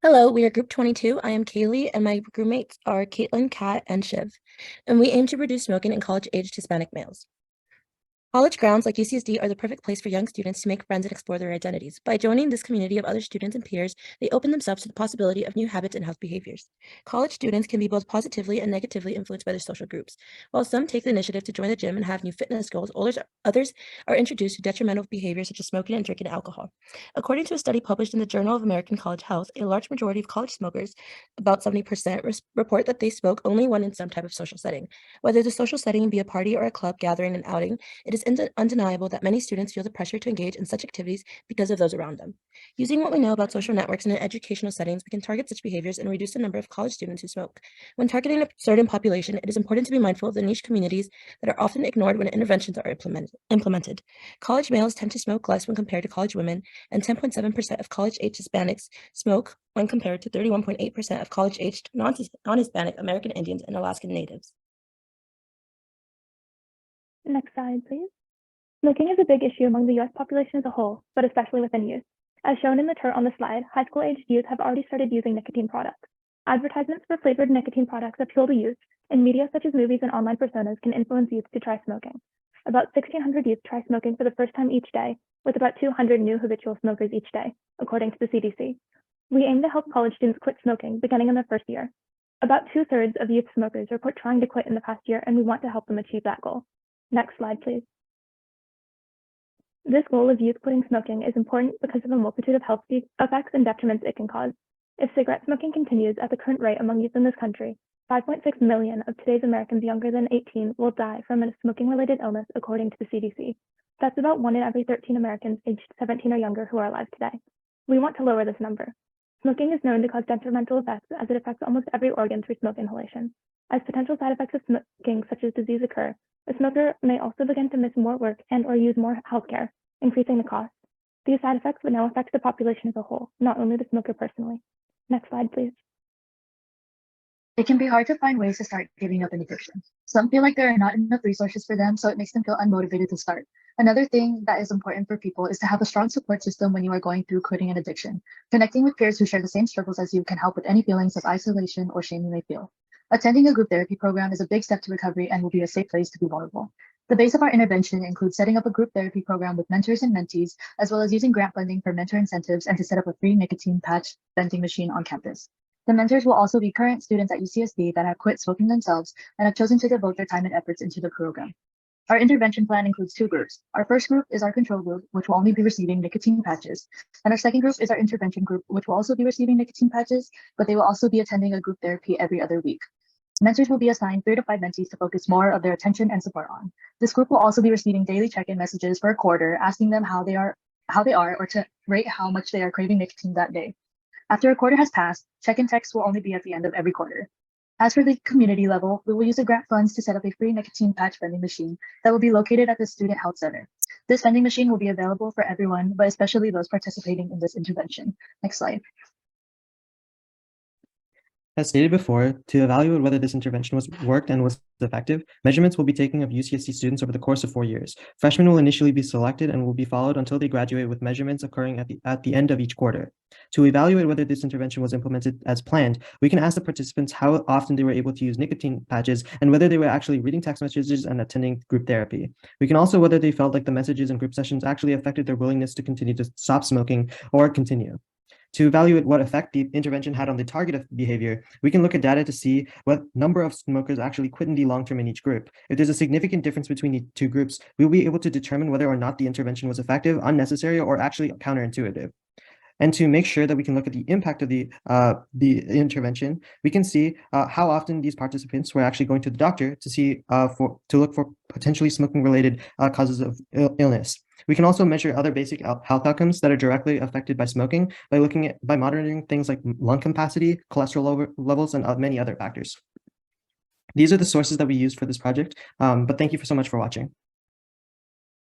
Hello, we are Group 22. I am Kaylee, and my roommates are Caitlin, Kat, and Shiv. And we aim to reduce smoking in college-aged Hispanic males. College grounds like UCSD are the perfect place for young students to make friends and explore their identities. By joining this community of other students and peers, they open themselves to the possibility of new habits and health behaviors. College students can be both positively and negatively influenced by their social groups. While some take the initiative to join the gym and have new fitness goals, others are introduced to detrimental behaviors such as smoking and drinking alcohol. According to a study published in the Journal of American College Health, a large majority of college smokers, about 70%, report that they smoke only when in some type of social setting. Whether the social setting be a party or a club gathering and outing, it is undeniable that many students feel the pressure to engage in such activities because of those around them. Using what we know about social networks in educational settings, we can target such behaviors and reduce the number of college students who smoke. When targeting a certain population, it is important to be mindful of the niche communities that are often ignored when interventions are implemented. College males tend to smoke less when compared to college women, and 10.7% of college-aged Hispanics smoke when compared to 31.8% of college-aged non-Hispanic American Indians and Alaskan Natives. Next slide, please. Smoking is a big issue among the U.S. population as a whole, but especially within youth. As shown in the chart on the slide, high school-aged youth have already started using nicotine products. Advertisements for flavored nicotine products appeal to youth, and media such as movies and online personas can influence youth to try smoking. About 1,600 youth try smoking for the first time each day, with about 200 new habitual smokers each day, according to the CDC. We aim to help college students quit smoking beginning in their first year. About 2/3 of youth smokers report trying to quit in the past year, and we want to help them achieve that goal. Next slide, please. This goal of youth quitting smoking is important because of a multitude of health effects and detriments it can cause. If cigarette smoking continues at the current rate among youth in this country, 5.6 million of today's Americans younger than 18 will die from a smoking-related illness, according to the CDC. That's about 1 in every 13 Americans aged 17 or younger who are alive today. We want to lower this number. Smoking is known to cause detrimental effects as it affects almost every organ through smoke inhalation. As potential side effects of smoking, such as disease, occur, a smoker may also begin to miss more work and or use more healthcare, increasing the cost. These side effects would now affect the population as a whole, not only the smoker personally. Next slide, please. It can be hard to find ways to start giving up an addiction. Some feel like there are not enough resources for them, so it makes them feel unmotivated to start. Another thing that is important for people is to have a strong support system when you are going through quitting an addiction. Connecting with peers who share the same struggles as you can help with any feelings of isolation or shame you may feel. Attending a group therapy program is a big step to recovery and will be a safe place to be vulnerable. The base of our intervention includes setting up a group therapy program with mentors and mentees, as well as using grant funding for mentor incentives and to set up a free nicotine patch vending machine on campus. The mentors will also be current students at UCSD that have quit smoking themselves and have chosen to devote their time and efforts into the program. Our intervention plan includes 2 groups. Our first group is our control group, which will only be receiving nicotine patches. And our second group is our intervention group, which will also be receiving nicotine patches, but they will also be attending a group therapy every other week. Mentors will be assigned 3 to 5 mentees to focus more of their attention and support on. This group will also be receiving daily check-in messages for a quarter, asking them how they are, or to rate how much they are craving nicotine that day. After a quarter has passed, check-in texts will only be at the end of every quarter. As for the community level, we will use the grant funds to set up a free nicotine patch vending machine that will be located at the Student Health Center. This vending machine will be available for everyone, but especially those participating in this intervention. Next slide. As stated before, to evaluate whether this intervention worked and was effective, measurements will be taken of UCSD students over the course of 4 years. Freshmen will initially be selected and will be followed until they graduate, with measurements occurring at the end of each quarter. To evaluate whether this intervention was implemented as planned, we can ask the participants how often they were able to use nicotine patches and whether they were actually reading text messages and attending group therapy. We can also whether they felt like the messages in group sessions actually affected their willingness to continue to stop smoking or continue. To evaluate what effect the intervention had on the target of behavior, we can look at data to see what number of smokers actually quit in the long term in each group. If there's a significant difference between the 2 groups, we'll be able to determine whether or not the intervention was effective, unnecessary, or actually counterintuitive. And to make sure that we can look at the impact of the intervention, we can see how often these participants were actually going to the doctor to look for potentially smoking-related causes of illness. We can also measure other basic health outcomes that are directly affected by smoking by monitoring things like lung capacity, cholesterol levels, and many other factors. These are the sources that we used for this project, but thank you so much for watching.